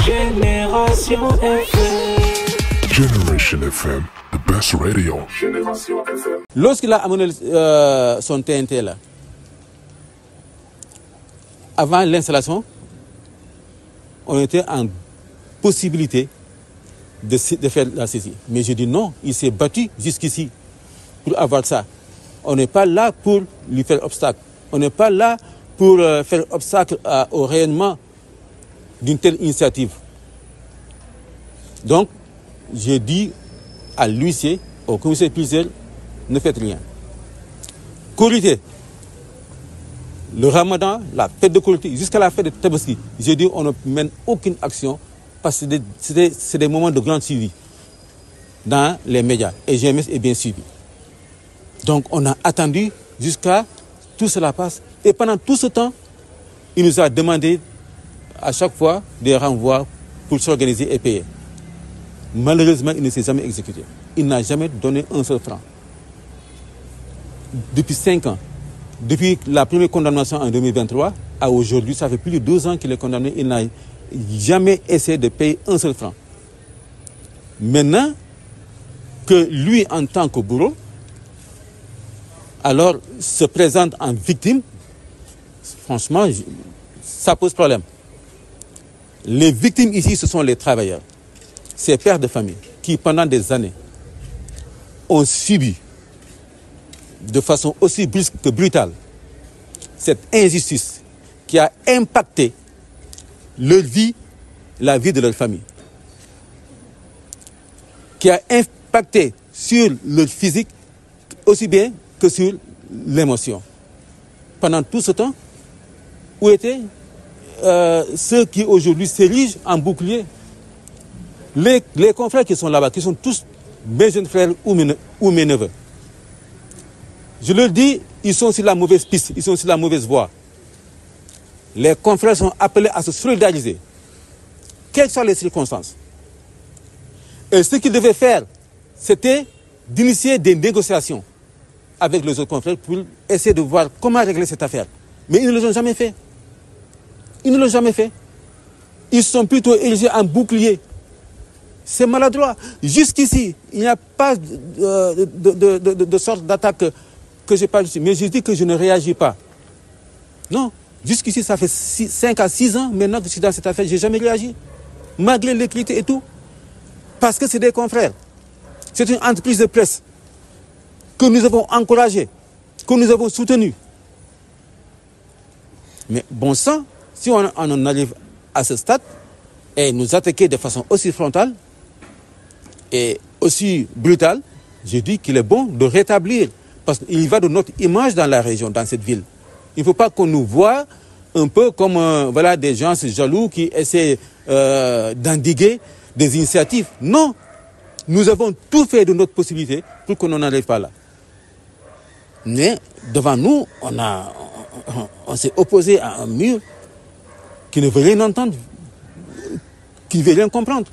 Génération FM. Generation FM, the best radio. Génération FM. Lorsqu'il a amené son TNT là, avant l'installation, on était en possibilité de faire la saisie. Mais je dis non, il s'est battu jusqu'ici pour avoir ça. On n'est pas là pour lui faire obstacle. On n'est pas là pour faire obstacle au rayonnement d'une telle initiative. Donc, j'ai dit à l'huissier, au commissaire priseur, ne faites rien. Korité, le ramadan, la fête de Korité, jusqu'à la fête de Tabaski, j'ai dit on ne mène aucune action parce que c'est des moments de grande suivi dans les médias. Et GMS est bien suivi. Donc on a attendu jusqu'à tout cela passe. Et pendant tout ce temps, il nous a demandé à chaque fois des renvois pour s'organiser et payer. Malheureusement, il ne s'est jamais exécuté. Il n'a jamais donné un seul franc. Depuis 5 ans, depuis la première condamnation en 2023 à aujourd'hui, ça fait plus de 12 ans qu'il est condamné, il n'a jamais essayé de payer un seul franc. Maintenant que lui, en tant que bourreau, alors se présente en victime, franchement, ça pose problème. Les victimes ici, ce sont les travailleurs, ces pères de famille qui, pendant des années, ont subi de façon aussi brusque que brutale cette injustice qui a impacté leur vie, la vie de leur famille, qui a impacté sur leur physique aussi bien que sur l'émotion. Pendant tout ce temps, où étaient ceux qui aujourd'hui s'érigent en bouclier? Les confrères qui sont là-bas, qui sont tous mes jeunes frères ou mes neveux, je leur dis, ils sont sur la mauvaise piste, ils sont sur la mauvaise voie. Les confrères sont appelés à se solidariser, quelles soient les circonstances. Et ce qu'ils devaient faire, c'était d'initier des négociations avec les autres confrères pour essayer de voir comment régler cette affaire. Mais ils ne l'ont jamais fait. Ils ne l'ont jamais fait. Ils sont plutôt érigés en bouclier. C'est maladroit. Jusqu'ici, il n'y a pas de sorte d'attaque que je parle ici. Mais je dis que je ne réagis pas. Non. Jusqu'ici, ça fait 5 à 6 ans maintenant que je suis dans cette affaire. Je n'ai jamais réagi. Malgré les critiques et tout. Parce que c'est des confrères. C'est une entreprise de presse que nous avons encouragée, que nous avons soutenue. Mais bon sang, si on en arrive à ce stade et nous attaquer de façon aussi frontale et aussi brutale, je dis qu'il est bon de rétablir, parce qu'il y va de notre image dans la région, dans cette ville. Il ne faut pas qu'on nous voie un peu comme voilà, des gens jaloux qui essaient d'endiguer des initiatives. Non, nous avons tout fait de notre possibilité pour qu'on n'en arrive pas là. Mais devant nous, on s'est opposé à un mur qui ne veut rien entendre, qui ne veut rien comprendre.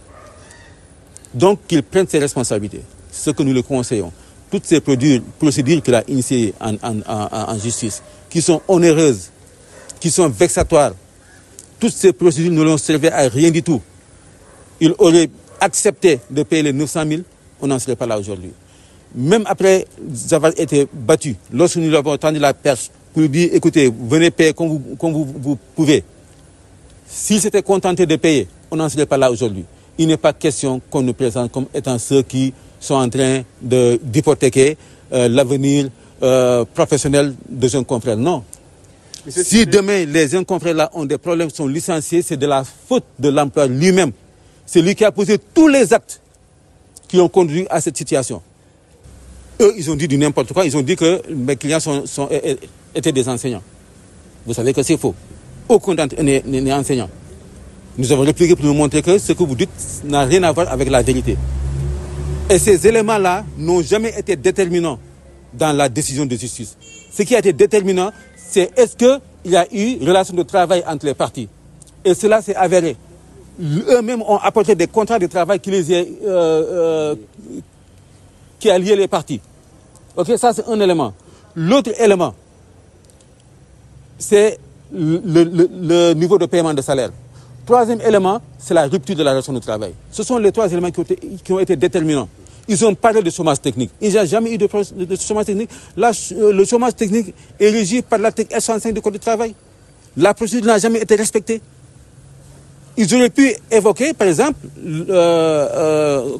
Donc qu'il prenne ses responsabilités. C'est ce que nous le conseillons. Toutes ces procédures qu'il a initiées en justice, qui sont onéreuses, qui sont vexatoires, toutes ces procédures ne l'ont servi à rien du tout. Il aurait accepté de payer les 900 000, on n'en serait pas là aujourd'hui. Même après avoir été battu, lorsque nous avons tendu la perche pour lui dire, écoutez, venez payer comme vous pouvez. S'il s'était contenté de payer, on n'en serait pas là aujourd'hui. Il n'est pas question qu'on nous présente comme étant ceux qui sont en train d'hypothéquer l'avenir professionnel de jeunes confrères. Non. Si demain les jeunes confrères là ont des problèmes, sont licenciés, c'est de la faute de l'employeur lui-même. C'est lui qui a posé tous les actes qui ont conduit à cette situation. Eux, ils ont dit du n'importe quoi. Ils ont dit que mes clients étaient des enseignants. Vous savez que c'est faux. Aucun d'entre eux n'est enseignant. Nous avons répliqué pour nous montrer que ce que vous dites n'a rien à voir avec la vérité. Et ces éléments-là n'ont jamais été déterminants dans la décision de justice. Ce qui a été déterminant, c'est est-ce qu'il y a eu relation de travail entre les parties. Et cela s'est avéré. Eux-mêmes ont apporté des contrats de travail qui a lié les parties. Ok, ça c'est un élément. L'autre élément, c'est le niveau de paiement de salaire. Troisième élément, c'est la rupture de la relation de travail. Ce sont les trois éléments qui ont été déterminants. Ils ont parlé de chômage technique. Il n'y a jamais eu de chômage technique. Là, le chômage technique est régi par l'article S65 du Code du travail. La procédure n'a jamais été respectée. Ils auraient pu évoquer, par exemple,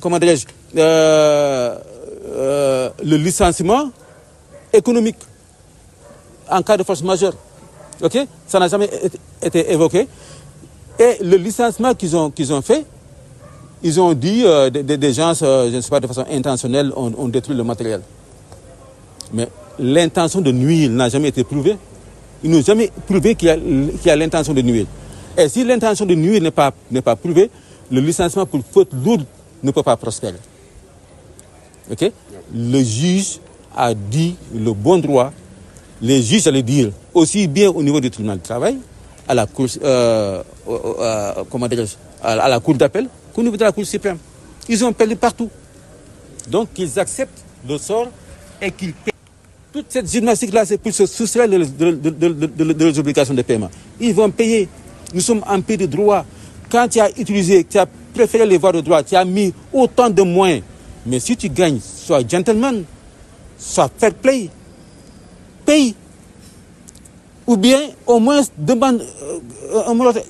comment dirais-je, le licenciement économique en cas de force majeure. Ok? Ça n'a jamais été évoqué. Et le licenciement qu'ils ont fait, ils ont dit des gens, je ne sais pas, de façon intentionnelle, ont détruit le matériel. Mais l'intention de nuire n'a jamais été prouvée. Ils n'ont jamais prouvé qu'il y a l'intention de nuire. Et si l'intention de nuire n'est pas prouvée, le licenciement pour faute lourde ne peut pas prospérer. Okay? Le juge a dit le bon droit. Les juges, j'allais dire, aussi bien au niveau du tribunal du travail, à la cour, à la cour d'appel, qu'au niveau de la Cour suprême. Ils ont perdu partout. Donc, qu'ils acceptent le sort et qu'ils paient. Toute cette gymnastique-là, c'est pour se soustraire de leurs obligations de paiement. Ils vont payer. Nous sommes en pays de droit. Quand tu as utilisé, tu as préféré les voies de droit, tu as mis autant de moyens. Mais si tu gagnes, sois gentleman, sois fair play, paye. Ou bien, au moins, demande,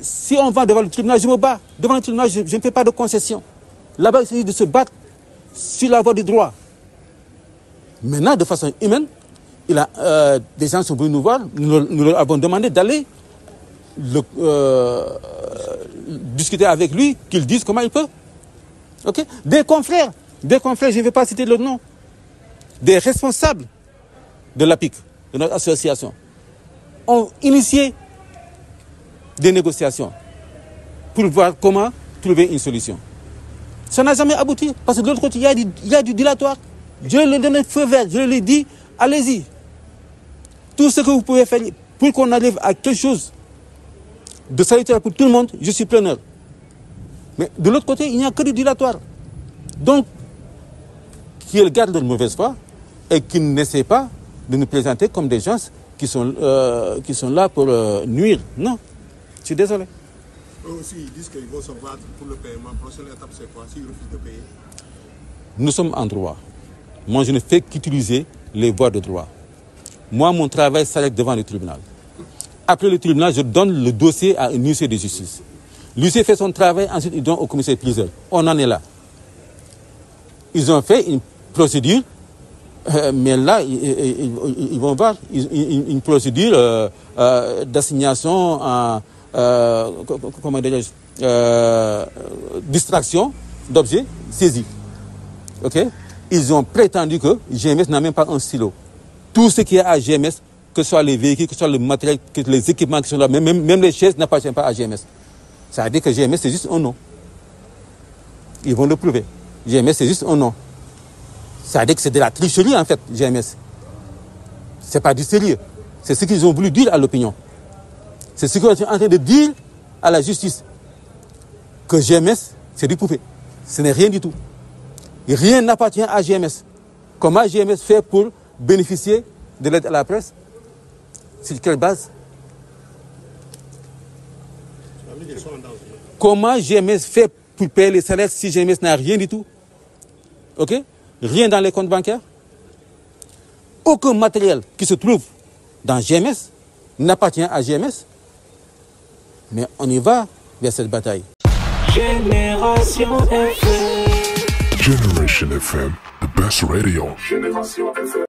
si on va devant le tribunal, je me bats. Devant le tribunal, je ne fais pas de concession. Là-bas, il s'agit de se battre sur la voie du droit. Maintenant, de façon humaine, des gens sont venus nous voir, nous leur avons demandé d'aller discuter avec lui, qu'il dise comment il peut. Okay? Des confrères, je ne vais pas citer leur nom, des responsables de l'APIC, de notre association, ont initié des négociations pour voir comment trouver une solution. Ça n'a jamais abouti, parce que de l'autre côté, il y a du dilatoire. Je leur donne un feu vert, je leur ai dit, allez-y. Tout ce que vous pouvez faire pour qu'on arrive à quelque chose de salutaire pour tout le monde, je suis preneur. Mais de l'autre côté, il n'y a que du dilatoire. Donc, qu'ils gardent leur mauvaise foi et qu'ils n'essaient pas de nous présenter comme des gens qui sont là pour nuire. Non, je suis désolé. Eux aussi, ils disent qu'ils vont se battre pour le paiement. La prochaine étape, c'est quoi s'ils refusent de payer? Nous sommes en droit. Moi, je ne fais qu'utiliser les voies de droit. Moi, mon travail s'arrête devant le tribunal. Après le tribunal, je donne le dossier à un huissier de justice. L'huissier fait son travail, ensuite il donne au commissaire-priseur. On en est là. Ils ont fait une procédure, mais là, ils vont voir une procédure d'assignation en distraction d'objets saisis. Okay? Ils ont prétendu que GMS n'a même pas un stylo. Tout ce qui est à GMS, que ce soit les véhicules, que ce soit le matériel, que les équipements qui sont là, même les chaises n'appartiennent pas à GMS. Ça veut dire que GMS, c'est juste un nom. Ils vont le prouver. GMS, c'est juste un nom. Ça veut dire que c'est de la tricherie, en fait, GMS. Ce n'est pas du sérieux. C'est ce qu'ils ont voulu dire à l'opinion. C'est ce qu'ils sont en train de dire à la justice. Que GMS, c'est du poupée. Ce n'est rien du tout. Rien n'appartient à GMS. Comment GMS fait pour bénéficier de l'aide à la presse? Sur quelle base? Comment GMS fait pour payer les salaires si GMS n'a rien du tout? Ok? Rien dans les comptes bancaires? Aucun matériel qui se trouve dans GMS n'appartient à GMS. Mais on y va vers cette bataille. Génération FM. Generation FM, the best radio. Génération FM.